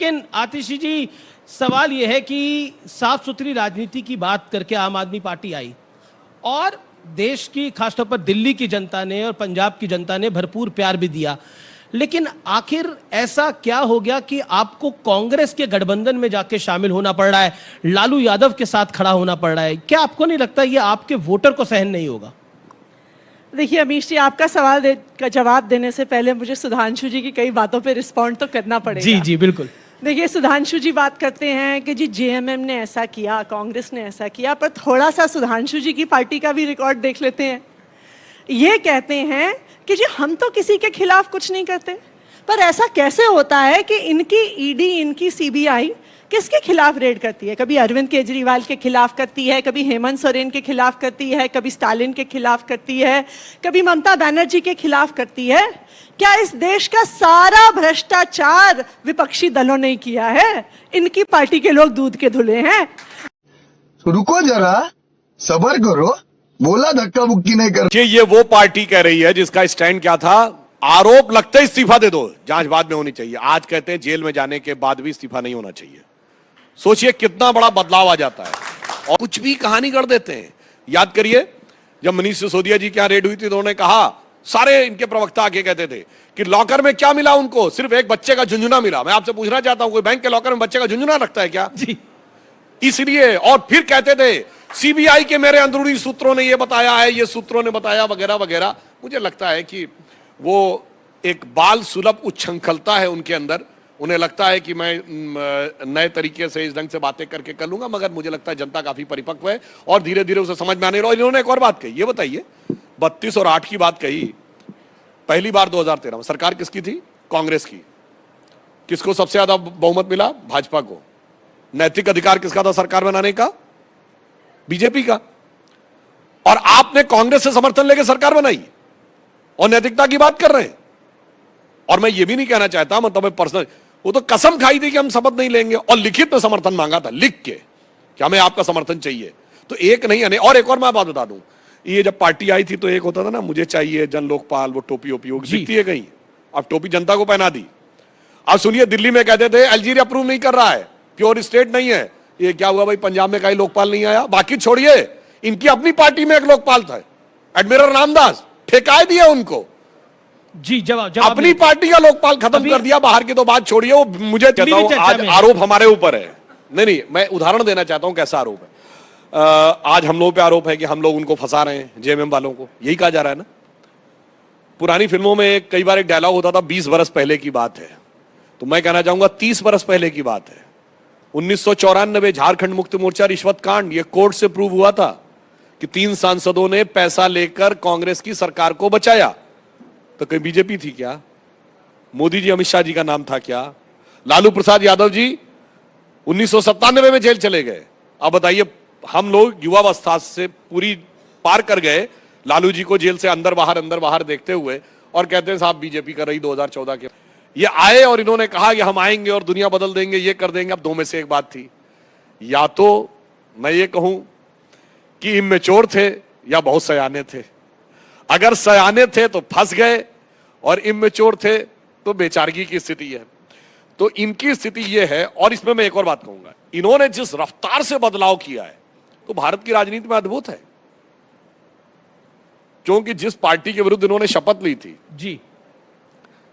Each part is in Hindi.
लेकिन आतिशी जी, सवाल यह है कि साफ सुथरी राजनीति की बात करके आम आदमी पार्टी आई और देश की, खासतौर पर दिल्ली की जनता ने और पंजाब की जनता ने भरपूर प्यार भी दिया, लेकिन आखिर ऐसा क्या हो गया कि आपको कांग्रेस के गठबंधन में जाके शामिल होना पड़ रहा है, लालू यादव के साथ खड़ा होना पड़ रहा है? क्या आपको नहीं लगता ये आपके वोटर को सहन नहीं होगा? देखिए अमीश जी, आपका सवाल का जवाब देने से पहले मुझे सुधांशु जी की कई बातों पे रिस्पॉन्ड तो करना पड़ेगा। जी जी बिल्कुल। देखिए सुधांशु जी बात करते हैं कि जी जेएमएम ने ऐसा किया, कांग्रेस ने ऐसा किया, पर थोड़ा सा सुधांशु जी की पार्टी का भी रिकॉर्ड देख लेते हैं। ये कहते हैं कि जी हम तो किसी के खिलाफ कुछ नहीं करते, पर ऐसा कैसे होता है कि इनकी ईडी, इनकी सीबीआई किसके खिलाफ रेड करती है? कभी अरविंद केजरीवाल के खिलाफ करती है, कभी हेमंत सोरेन के खिलाफ करती है, कभी स्टालिन के खिलाफ करती है, कभी ममता बनर्जी के खिलाफ करती है। क्या इस देश का सारा भ्रष्टाचार विपक्षी दलों ने किया है? इनकी पार्टी के लोग दूध के धुले हैं। रुको जरा, सब्र करो, बोला धक्का मुक्की नहीं कर। ये वो पार्टी कह रही है जिसका स्टैंड क्या था, आरोप लगते ही इस्तीफा दे दो, जांच बाद में होनी चाहिए। आज कहते हैं जेल में जाने के बाद भी इस्तीफा नहीं होना चाहिए। सोचिए कितना बड़ा बदलाव आ जाता है, और कुछ भी कहानी कर देते हैं। याद करिए जब मनीष सिसोदिया जी की यहां रेड हुई थी तो उन्होंने कहा, सारे इनके प्रवक्ता आके कहते थे कि लॉकर में क्या मिला उनको, सिर्फ एक बच्चे का झुंझुना मिला। मैं आपसे पूछना चाहता हूं, कोई बैंक के लॉकर में बच्चे का झुंझुना रखता है क्या? जी। इसलिए, और फिर कहते थे सीबीआई के मेरे अंदरूनी सूत्रों ने ये बताया है, ये सूत्रों ने बताया, वगैरह वगैरह। मुझे लगता है कि वो एक बाल सुलभ उच्छृंखलता है उनके अंदर। उन्हें लगता है कि मैं नए तरीके से इस ढंग से बातें करके कर लूंगा, मगर मुझे लगता है जनता काफी परिपक्व है और धीरे धीरे उसे समझ में आने लगा। इन्होंने एक और बात कही, ये बताइए 32 और 8 की बात कही। पहली बार 2013 में सरकार किसकी थी? कांग्रेस की। किसको सबसे ज्यादा बहुमत मिला? भाजपा को। नैतिक अधिकार किसका था सरकार बनाने का? बीजेपी का। और आपने कांग्रेस से समर्थन लेकर सरकार बनाई और नैतिकता की बात कर रहे हैं। और मैं ये भी नहीं कहना चाहता, मतलब पर्सनल, वो तो कसम खाई थी कि हम शपथ नहीं लेंगे और लिखित में समर्थन मांगा था, लिख के कि हमें आपका समर्थन चाहिए। तो एक नहीं अनेक। और एक और मैं बात बता दूं, ये जब पार्टी आई थी तो एक होता था ना, मुझे चाहिए जन लोकपाल, वो टोपी उपयोग दिखती है कहीं, अब टोपी जनता को पहना दी। अब सुनिए, दिल्ली में कहते थे अल्जीरिया अप्रूव नहीं कर रहा है, प्योर स्टेट नहीं है। ये क्या हुआ भाई, पंजाब में कहीं लोकपाल नहीं आया। बाकी छोड़िए, इनकी अपनी पार्टी में एक लोकपाल था, एडमिरल रामदास, ठेकाए दिया उनको। जी जवाब अपनी पार्टी का लोकपाल खत्म कर दिया, बाहर की तो बात छोड़िए। वो मुझे कहता हूं आज आरोप हमारे ऊपर है। नहीं, मैं उदाहरण देना चाहता हूं कैसा आरोप है। आज हम लोगों पे आरोप है कि हम लोग उनको फंसा रहे हैं, जेएमएम वालों को। यही कहा जा रहा है ना। पुरानी फिल्मों में कई बार एक डायलॉग होता था, 20 बरस पहले की बात है, तो मैं कहना चाहूंगा 30 बरस पहले की बात है। 1994 झारखंड मुक्ति मोर्चा रिश्वत कांड, ये कोर्ट से प्रूव हुआ था कि 3 सांसदों ने पैसा लेकर कांग्रेस की सरकार को बचाया। तो कोई बीजेपी थी क्या? मोदी जी, अमित शाह जी का नाम था क्या? लालू प्रसाद यादव जी 1997 में जेल चले गए। अब बताइए, हम लोग युवावस्था से पूरी पार कर गए, लालू जी को जेल से अंदर बाहर देखते हुए, और कहते हैं साहब बीजेपी कर रही 2014 के। ये आए और इन्होंने कहा कि हम आएंगे और दुनिया बदल देंगे, ये कर देंगे। अब दो में से एक बात थी, या तो मैं ये कहूं कि इमेच्योर थे या बहुत सयाने थे। अगर सयाने थे तो फंस गए और इमेच्योर थे तो बेचारगी की स्थिति है। तो इनकी स्थिति यह है। और इसमें मैं एक और बात कहूंगा, इन्होंने जिस रफ्तार से बदलाव किया है तो भारत की राजनीति में अद्भुत है। क्योंकि जिस पार्टी के विरुद्ध इन्होंने शपथ ली थी जी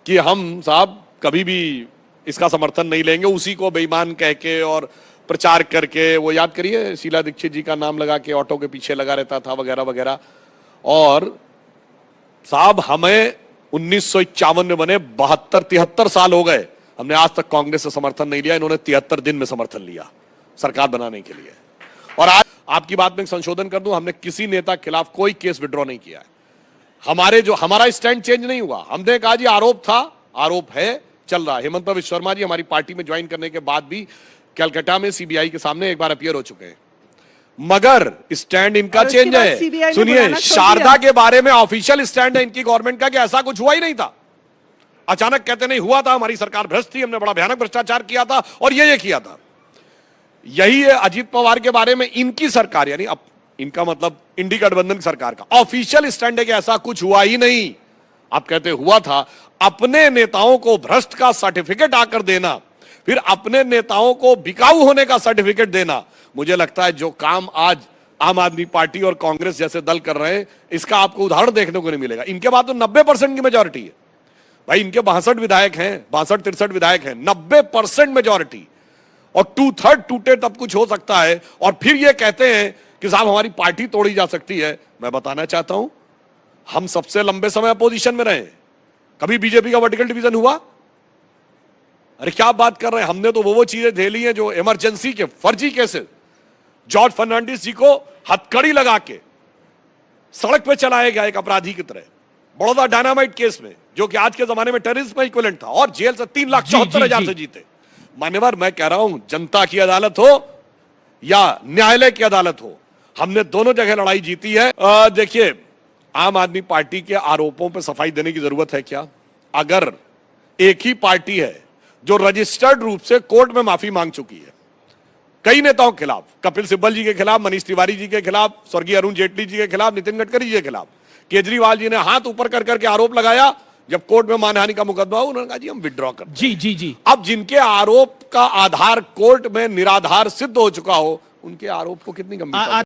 कि हम साहब कभी भी इसका समर्थन नहीं लेंगे, उसी को बेईमान कह के और प्रचार करके, वो याद करिए शीला दीक्षित जी का नाम लगा के ऑटो के पीछे लगा रहता था, वगैरह वगैरह। और साहब हमें 1951 में बने 72-73 साल हो गए, हमने आज तक कांग्रेस से समर्थन नहीं लिया। इन्होंने 73 दिन में समर्थन लिया सरकार बनाने के लिए। और आज आपकी बात में संशोधन कर दूं, हमने किसी नेता के खिलाफ कोई केस विड्रॉ नहीं किया है। हमारा स्टैंड चेंज नहीं हुआ। हमने कहा जी आरोप था, आरोप है, चल रहा है। हेमंत बिश्व शर्मा जी हमारी पार्टी में ज्वाइन करने के बाद भी कलकत्ता में सीबीआई के सामने एक बार अपीयर हो चुके हैं, मगर स्टैंड इनका चेंज है। सुनिए, शारदा के बारे में ऑफिशियल स्टैंड है इनकी गवर्नमेंट का कि ऐसा कुछ हुआ ही नहीं था। अचानक कहते नहीं हुआ था, हमारी सरकार भ्रष्ट थी, हमने बड़ा भयानक भ्रष्टाचार किया था और ये किया था। यही है अजीत पवार के बारे में इनकी सरकार, यानी अब इनका मतलब इंडी गठबंधन सरकार का ऑफिशियल स्टैंड है कि ऐसा कुछ हुआ ही नहीं। आप कहते हुआ था, अपने नेताओं को भ्रष्ट का सर्टिफिकेट आकर देना, फिर अपने नेताओं को बिकाऊ होने का सर्टिफिकेट देना, मुझे लगता है जो काम आज आम आदमी पार्टी और कांग्रेस जैसे दल कर रहे हैं, इसका आपको उदाहरण देखने को नहीं मिलेगा। इनके बाद तो 90% की मेजोरिटी है भाई, इनके 62 विधायक हैं, 62-63 विधायक हैं, 90% मेजोरिटी, और 2/3 टूटे तब कुछ हो सकता है। और फिर ये कहते हैं कि साहब हमारी पार्टी तोड़ी जा सकती है। मैं बताना चाहता हूं, हम सबसे लंबे समय अपोजिशन में रहे, कभी बीजेपी का वर्टिकल डिवीजन हुआ? अरे क्या बात कर रहे हैं, हमने तो वो चीजें झेली हैं जो इमरजेंसी के फर्जी केसेस, जॉर्ज फर्नांडिस जी को हथकड़ी लगा के सड़क पे चलाया गया एक अपराधी की तरह, बड़ौदा डायनामाइट केस में, जो कि आज के जमाने में टेररिज्म का इक्विवेलेंट था, और जेल से 3,74,000 से जीते। मान्यवर, मैं कह रहा हूं, जनता की अदालत हो या न्यायालय की अदालत हो, हमने दोनों जगह लड़ाई जीती है। देखिए, आम आदमी पार्टी के आरोपों पर सफाई देने की जरूरत है क्या? अगर एक ही पार्टी है जो रजिस्टर्ड रूप से कोर्ट में माफी मांग चुकी है कई नेताओं के खिलाफ, कपिल सिब्बल जी के खिलाफ, मनीष तिवारी जी के खिलाफ, स्वर्गीय अरुण जेटली जी के खिलाफ, नितिन गडकरी जी के खिलाफ, केजरीवाल जी ने हाथ ऊपर कर करके आरोप लगाया, जब कोर्ट में मानहानि का मुकदमा हुआ, उन्होंने कहा जी हम विड्रॉ करते हैं। जी जी जी। अब जिनके आरोप का आधार कोर्ट में निराधार सिद्ध हो चुका हो, उनके आरोप को कितनी गंभीरता